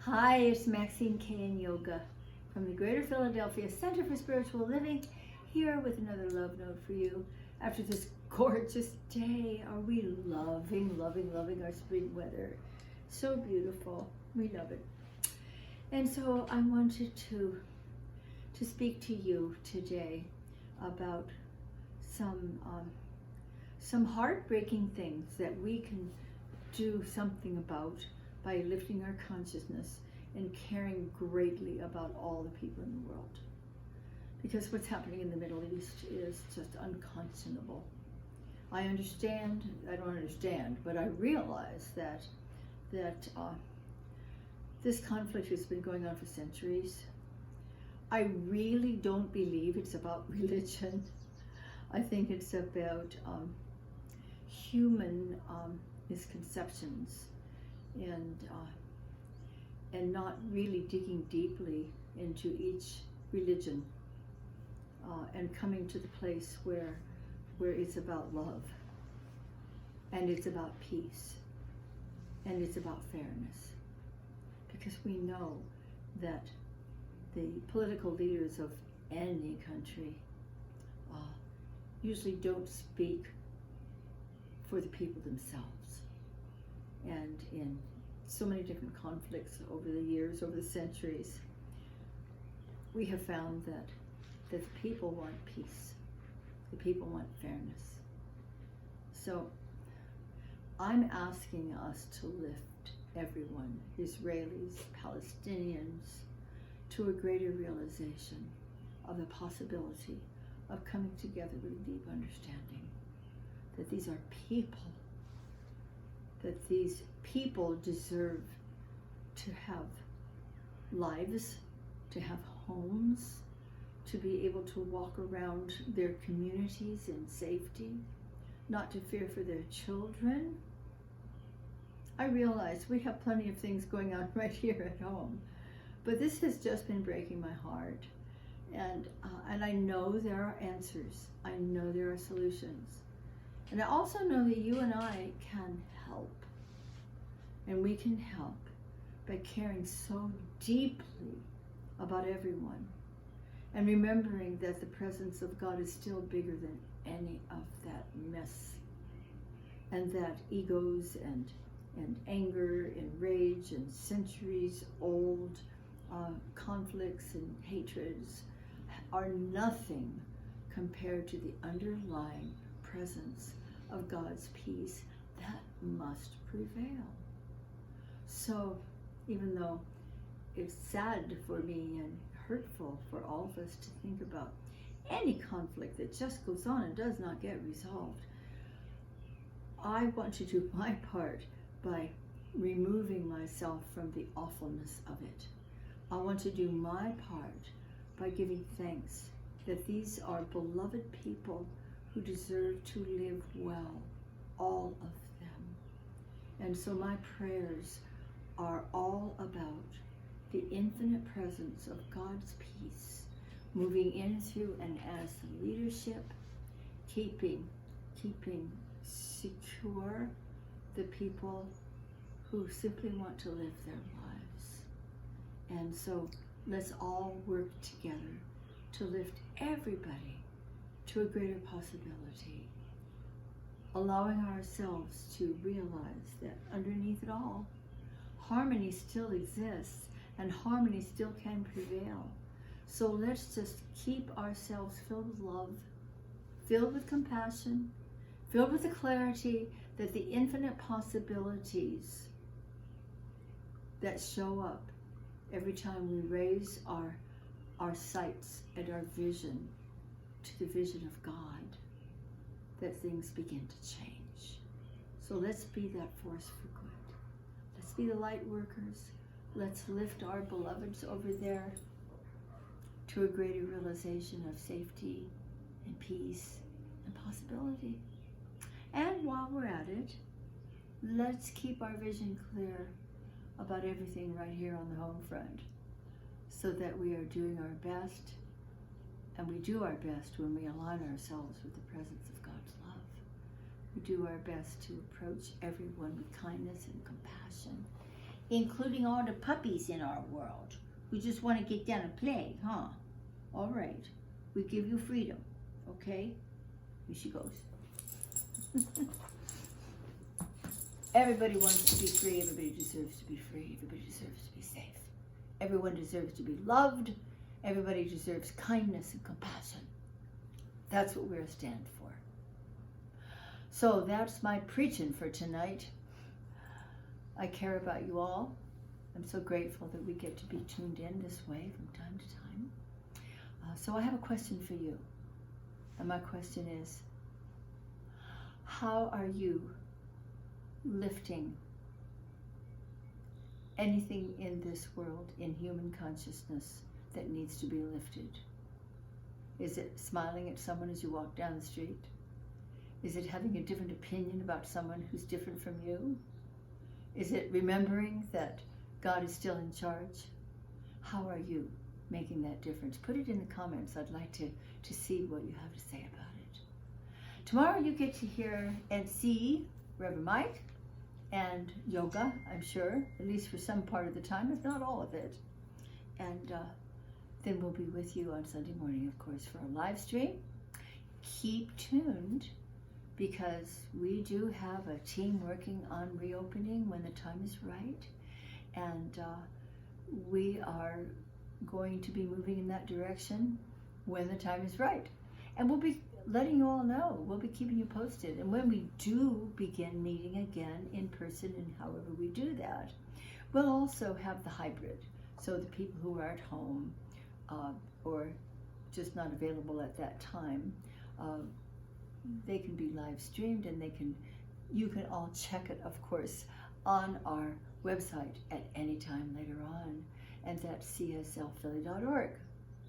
Hi, it's Maxine, Kaye and Yoga from the Greater Philadelphia Center for Spiritual Living, here with another love note for you. After this gorgeous day, are we loving our spring weather? So beautiful. We love it. And so I wanted to speak to you today about some heartbreaking things that we can do something about by lifting our consciousness and caring greatly about all the people in the world. Because what's happening in the Middle East is just unconscionable. I don't understand, but I realize that this conflict has been going on for centuries. I really don't believe it's about religion. I think it's about human misconceptions and not really digging deeply into each religion and coming to the place where it's about love and it's about peace and it's about fairness, because we know that the political leaders of any country usually don't speak for the people themselves. And in so many different conflicts over the years, over the centuries, we have found that the people want peace. The people want fairness. So I'm asking us to lift everyone, Israelis, Palestinians, to a greater realization of the possibility of coming together with a deep understanding that these are people, that these people deserve to have lives, to have homes, to be able to walk around their communities in safety, not to fear for their children. I realize we have plenty of things going on right here at home, but this has just been breaking my heart. And I know there are answers. I know there are solutions. And I also know that you and I can help. And we can help by caring so deeply about everyone and remembering that the presence of God is still bigger than any of that mess, and that egos and anger and rage and centuries old conflicts and hatreds are nothing compared to the underlying presence of God's peace that must prevail. So even though it's sad for me and hurtful for all of us to think about any conflict that just goes on and does not get resolved, I want to do my part by removing myself from the awfulness of it. I want to do my part by giving thanks that these are beloved people who deserve to live well, all of them. And so my prayers are all about the infinite presence of God's peace moving in through and as the leadership, keeping secure the people who simply want to live their lives. And so let's all work together to lift everybody to a greater possibility, allowing ourselves to realize that underneath it all, harmony still exists and harmony still can prevail. So let's just keep ourselves filled with love, filled with compassion, filled with the clarity that the infinite possibilities that show up every time we raise our sights and our vision to the vision of God, that things begin to change. So let's be that force for good. Let's be the light workers. Let's lift our beloveds over there to a greater realization of safety and peace and possibility. And while we're at it, let's keep our vision clear about everything right here on the home front, so that we are doing our best, and we do our best when we align ourselves with the presence of God's love. We do our best to approach everyone with kindness and compassion including all the puppies in our world who just want to get down and play, huh? All right. We give you freedom, okay? Here she goes. Everybody wants to be free. Everybody deserves to be free. Everybody deserves to be safe. Everyone deserves to be loved. Everybody deserves kindness and compassion. That's what we're a stand for. So that's my preaching for tonight. I care about you all. I'm so grateful that we get to be tuned in this way from time to time. So I have a question for you. And my question is, how are you lifting anything in this world, in human consciousness, that needs to be lifted? Is it smiling at someone as you walk down the street? Is it having a different opinion about someone who's different from you? Is it remembering that God is still in charge? How are you making that difference? Put it in the comments. I'd like to see what you have to say about it. Tomorrow you get to hear and see Reverend Mike and yoga, I'm sure, at least for some part of the time, if not all of it. And then we'll be with you on Sunday morning, of course, for a live stream. Keep tuned, because we do have a team working on reopening when the time is right. And we are going to be moving in that direction when the time is right. And we'll be letting you all know. We'll be keeping you posted. And when we do begin meeting again in person, and however we do that, we'll also have the hybrid. So the people who are at home or just not available at that time, they can be live streamed, and you can all check it, of course, on our website at any time later on, and that's cslphilly.org.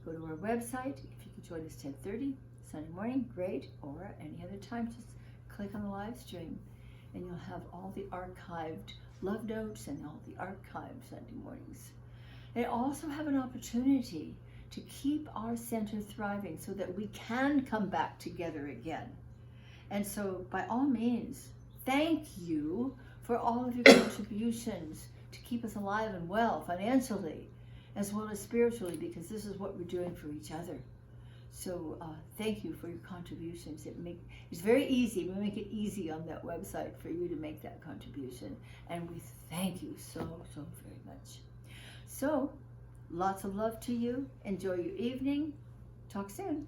Go to our website. If you can join us 10:30 Sunday morning, great, or any other time, just click on the live stream, and you'll have all the archived love notes and all the archived Sunday mornings. And also have an opportunity to keep our center thriving so that we can come back together again. And so, by all means, thank you for all of your contributions to keep us alive and well financially, as well as spiritually, because this is what we're doing for each other. So thank you for your contributions. It's very easy. We make it easy on that website for you to make that contribution. And we thank you so, so very much. So, lots of love to you. Enjoy your evening. Talk soon.